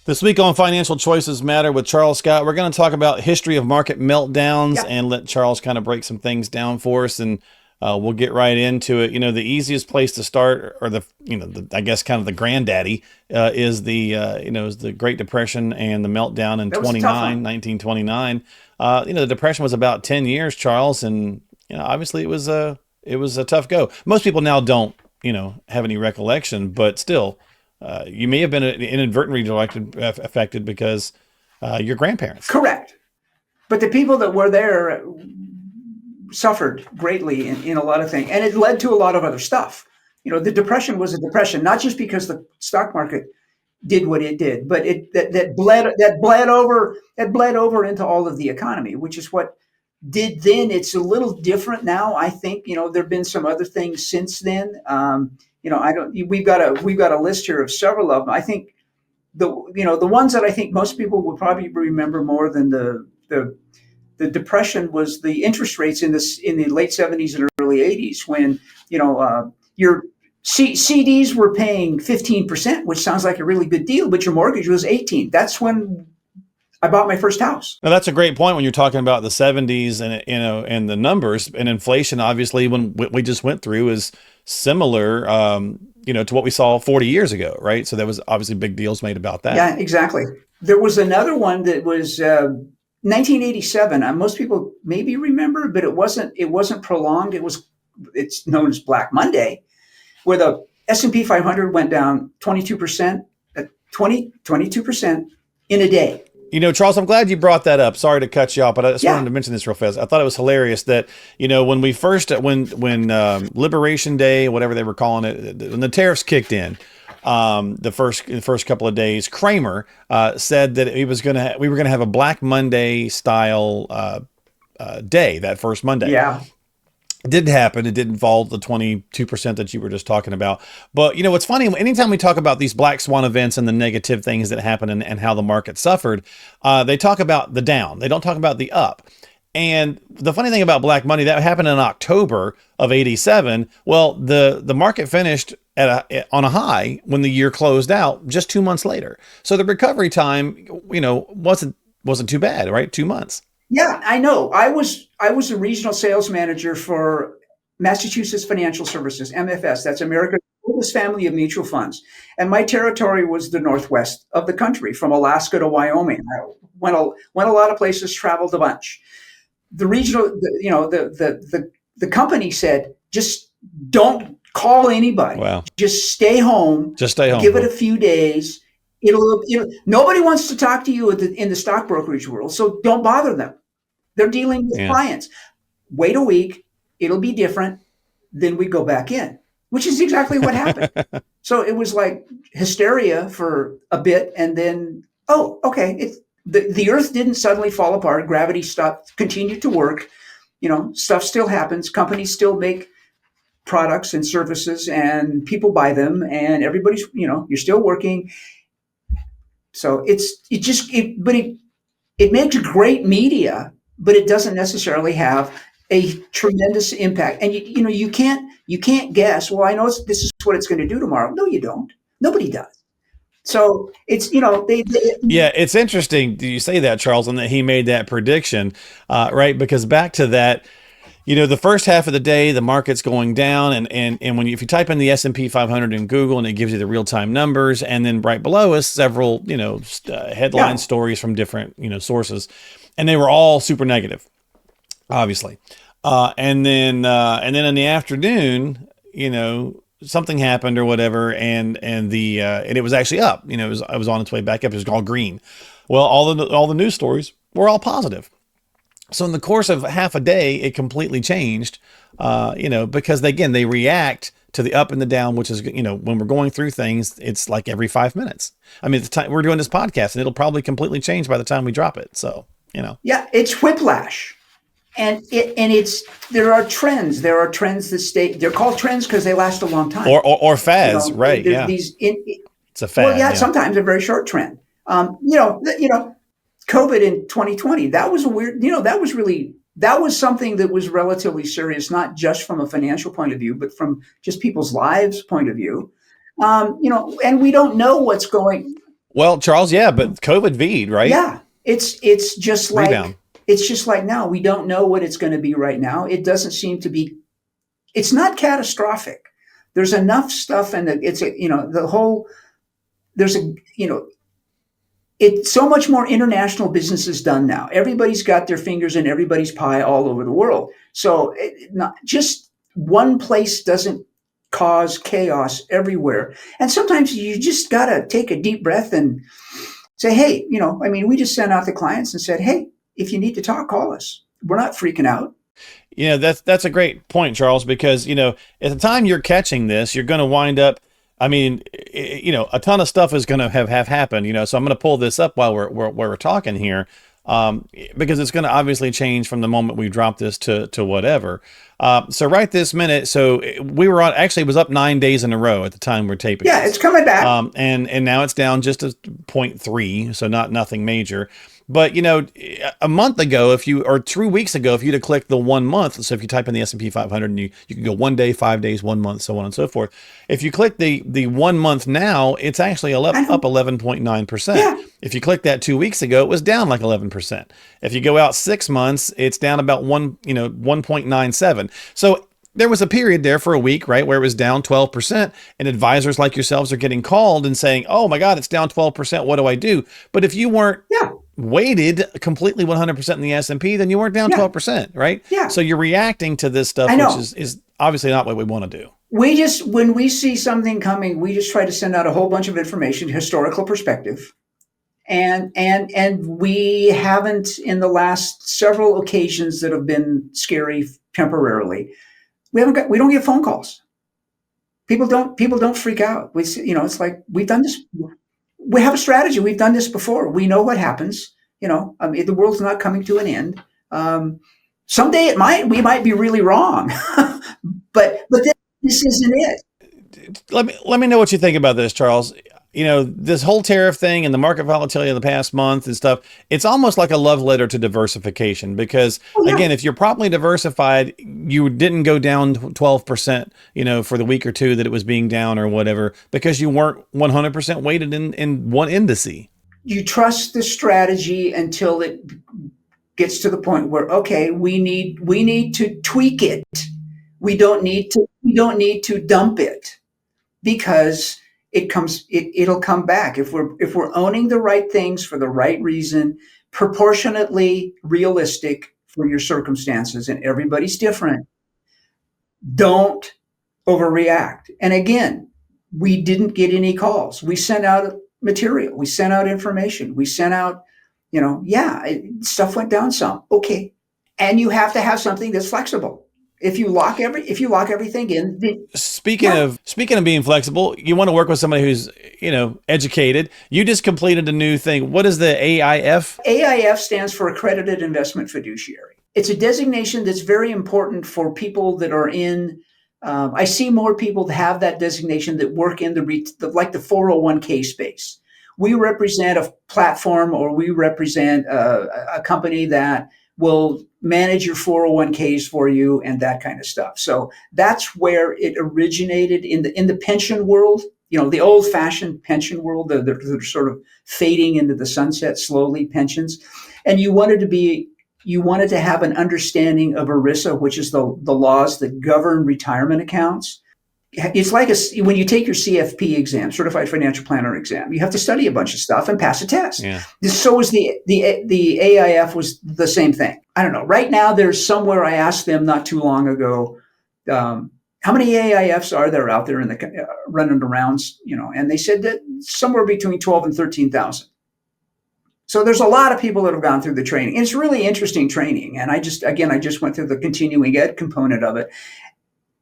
This week on Financial Choices Matter with Charles Scott, we're going to talk about history of market meltdowns and let Charles kind of break some things down for us, and we'll get right into it. You know, the easiest place to start, or I guess kind of the granddaddy, is the Great Depression and the meltdown in 1929. The Depression was about 10 years, Charles, and obviously it was a tough go. Most people now don't have any recollection, but still. You may have been inadvertently affected because your grandparents. Correct. But the people that were there suffered greatly in a lot of things. And it led to a lot of other stuff. The Depression was a depression, not just because the stock market did what it did, but that bled over into all of the economy, which is what did then. It's a little different now. I think, there've been some other things since then. We've got a list here of several of them. I think the ones that I think most people would probably remember more than the Depression was the interest rates in the late 70s and early 80s, when your CDs were paying 15%, which sounds like a really good deal, but your mortgage was 18%. That's when I bought my first house. Now, that's a great point when you're talking about the 70s and the numbers and inflation. Obviously, when we just went through is similar, to what we saw 40 years ago, right? So there was obviously big deals made about that. Yeah, exactly. There was another one that was 1987. Most people maybe remember, but it wasn't prolonged. It's known as Black Monday, where the S&P 500 went down 22%, 22% in a day. Charles, I'm glad you brought that up. Sorry to cut you off, but I just wanted to mention this real fast. I thought it was hilarious that, when Liberation Day, whatever they were calling it, when the tariffs kicked in, the first couple of days, Kramer said that we were going to have a Black Monday style day that first Monday. Yeah. It didn't happen. It didn't fall the 22% that you were just talking about. But, what's funny, anytime we talk about these black swan events and the negative things that happen and how the market suffered, they talk about the down. They don't talk about the up. And the funny thing about Black Monday, that happened in October of 87. Well, the market finished on a high when the year closed out just 2 months later. So the recovery time, wasn't too bad, right? 2 months. Yeah, I know. I was a regional sales manager for Massachusetts Financial Services, MFS. That's America's oldest family of mutual funds. And my territory was the Northwest of the country, from Alaska to Wyoming. I went a lot of places, traveled a bunch. The regional, the company said, just don't call anybody. Wow. Just stay home. Give it a few days. Nobody wants to talk to you in the stock brokerage world, so don't bother them. They're dealing with clients. Wait a week, it'll be different. Then we go back in, which is exactly what happened. So it was like hysteria for a bit, and then the earth didn't suddenly fall apart. Gravity continued to work. Stuff still happens. Companies still make products and services, and people buy them, and everybody's you're still working. So it makes great media, but it doesn't necessarily have a tremendous impact. And you can't guess. Well, I know this is what it's going to do tomorrow. No, you don't. Nobody does. So it's it's interesting you say that, Charles, and that he made that prediction, right? Because back to that. The first half of the day, the market's going down, and if you type in the S&P 500 in Google, and it gives you the real-time numbers, and then right below us, several headline stories from different sources, and they were all super negative, obviously. And then in the afternoon, something happened or whatever, and it was actually up. It was on its way back up. It was all green. Well, all the news stories were all positive. So in the course of half a day, it completely changed, because they react to the up and the down, which is, when we're going through things, it's like every 5 minutes. I mean, at the time we're doing this podcast, and it'll probably completely change by the time we drop it. So, Yeah, it's whiplash. And there are trends. There are trends that stay. They're called trends because they last a long time. Or fads, right? Yeah. It's a fad. Well, yeah, sometimes a very short trend. COVID in 2020, that was a weird, that was something that was relatively serious, not just from a financial point of view, but from just people's lives point of view. And we don't know what's going. Well, Charles, yeah, but COVID V'd, right? Yeah, it's just like Rebound. it's just like now. We don't know what it's going to be right now. It doesn't seem to be. It's not catastrophic. There's enough stuff, and it's a, the whole. There's a it's so much more international business is done now. Everybody's got their fingers in everybody's pie all over the world. So not just one place doesn't cause chaos everywhere. And sometimes you just got to take a deep breath and say, hey, we just sent out the clients and said, hey, if you need to talk, call us. We're not freaking out. That's a great point, Charles, because, at the time you're catching this, you're going to wind up, a ton of stuff is going to have happened, so I'm going to pull this up while we're talking here, because it's going to obviously change from the moment we drop this to whatever. So right this minute, so we were on, actually it was up 9 days in a row at the time we're taping. Yeah, this. It's coming back. And now it's down just to 0.3, so nothing major. But, a month ago, or 3 weeks ago, if you'd have clicked the 1 month, so if you type in the S&P 500 and you can go 1 day, 5 days, 1 month, so on and so forth. If you click the 1 month now, it's actually up 11.9%. Yeah. If you click that 2 weeks ago, it was down like 11%. If you go out 6 months, it's down about 1.97. So there was a period there for a week, right, where it was down 12%, and advisors like yourselves are getting called and saying, oh my God, it's down 12%. What do I do? But if you weren't weighted completely 100% in the S&P, then you weren't down 12%, right? Yeah. So you're reacting to this stuff, which is obviously not what we want to do. When we see something coming, we just try to send out a whole bunch of information, historical perspective. And we haven't, in the last several occasions that have been scary temporarily, we don't get phone calls. People don't freak out. It's like, we've done this. We have a strategy. We've done this before. We know what happens. The world's not coming to an end. Someday we might be really wrong, but this isn't it. Let me know what you think about this, Charles. This whole tariff thing and the market volatility of the past month and stuff, it's almost like a love letter to diversification because, again, if you're properly diversified, you didn't go down 12%, for the week or two that it was being down or whatever, because you weren't 100% weighted in one indice. You trust the strategy until it gets to the point where, okay, we need to tweak it. We don't need to dump it because it'll come back if we're owning the right things for the right reason, proportionately realistic for your circumstances, and everybody's different. Don't overreact. And again, we didn't get any calls. We sent out material. We sent out information. We sent out, stuff went down some. Okay. And you have to have something that's flexible. If you lock everything in. Speaking of being flexible, you want to work with somebody who's, educated. You just completed a new thing. What is the AIF? AIF stands for Accredited Investment Fiduciary. It's a designation that's very important for people that are in. I see more people that have that designation that work in the 401k space. We represent a platform, or we represent a company that will manage your 401ks for you and that kind of stuff. So that's where it originated in the pension world, the old fashioned pension world, they're sort of fading into the sunset slowly, pensions. And you wanted to have an understanding of ERISA, which is the laws that govern retirement accounts. It's like when you take your CFP exam, Certified Financial Planner exam, you have to study a bunch of stuff and pass a test. Yeah. So was the AIF was the same thing. I don't know. Right now, there's somewhere, I asked them not too long ago, how many AIFs are there out there in the running around, and they said that somewhere between 12 and 13,000. So there's a lot of people that have gone through the training. And it's really interesting training. And I just went through the continuing ed component of it.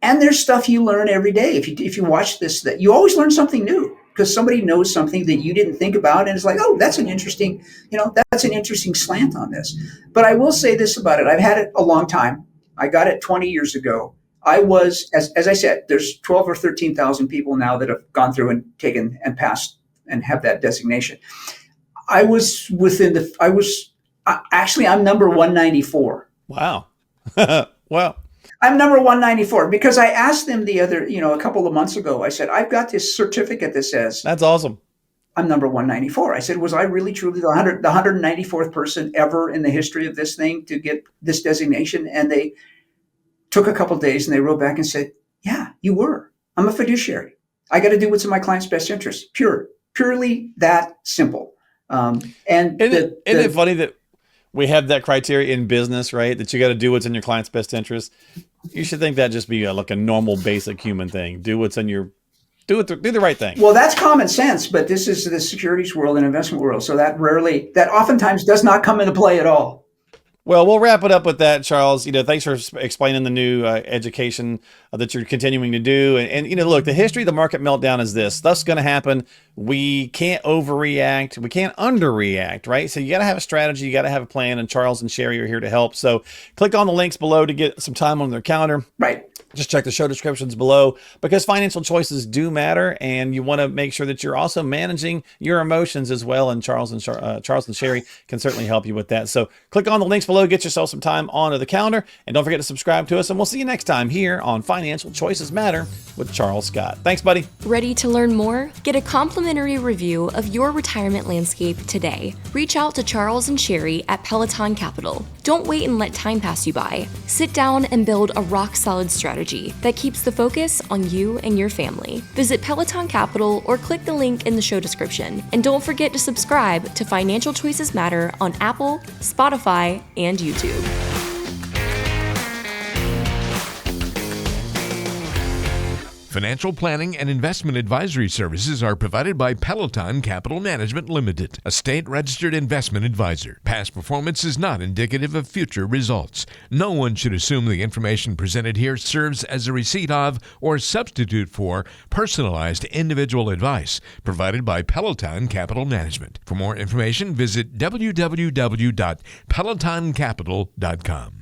And there's stuff you learn every day. If you watch this, that you always learn something new because somebody knows something that you didn't think about. And it's like, oh, that's an interesting slant on this. But I will say this about it. I've had it a long time. I got it 20 years ago. I was, as I said, there's 12 or 13,000 people now that have gone through and taken and passed and have that designation. I'm number 194. Wow. Wow. I'm number 194 because I asked them a couple of months ago, I said, I've got this certificate that says. That's awesome. I'm number 194. I said, was I really truly the 194th person ever in the history of this thing to get this designation? And they took a couple of days and they wrote back and said, yeah, you were. I'm a fiduciary. I got to do what's in my client's best interest. Purely that simple. Isn't it funny that we have that criteria in business, right? That you got to do what's in your client's best interest. You should think that just be like a normal, basic human thing. Do the right thing. Well, that's common sense, but this is the securities world and investment world. So that oftentimes does not come into play at all. Well, we'll wrap it up with that, Charles. Thanks for explaining the new education that you're continuing to do. And look, the history of the market meltdown is this. That's going to happen. We can't overreact. We can't underreact, right? So you got to have a strategy. You got to have a plan. And Charles and Sherry are here to help. So click on the links below to get some time on their calendar. Right. Just check the show descriptions below, because financial choices do matter, and you want to make sure that you're also managing your emotions as well. And Charles and Sherry can certainly help you with that. So click on the links below, get yourself some time onto the calendar, and don't forget to subscribe to us. And we'll see you next time here on Financial Choices Matter with Charles Scott. Thanks, buddy. Ready to learn more? Get a complimentary review of your retirement landscape today. Reach out to Charles and Sherry at Pelleton Capital. Don't wait and let time pass you by. Sit down and build a rock-solid strategy that keeps the focus on you and your family. Visit Pelleton Capital or click the link in the show description. And don't forget to subscribe to Financial Choices Matter on Apple, Spotify, and YouTube. Financial planning and investment advisory services are provided by Pelleton Capital Management Limited, a state-registered investment advisor. Past performance is not indicative of future results. No one should assume the information presented here serves as a receipt of or substitute for personalized individual advice provided by Pelleton Capital Management. For more information, visit www.pelletoncapital.com.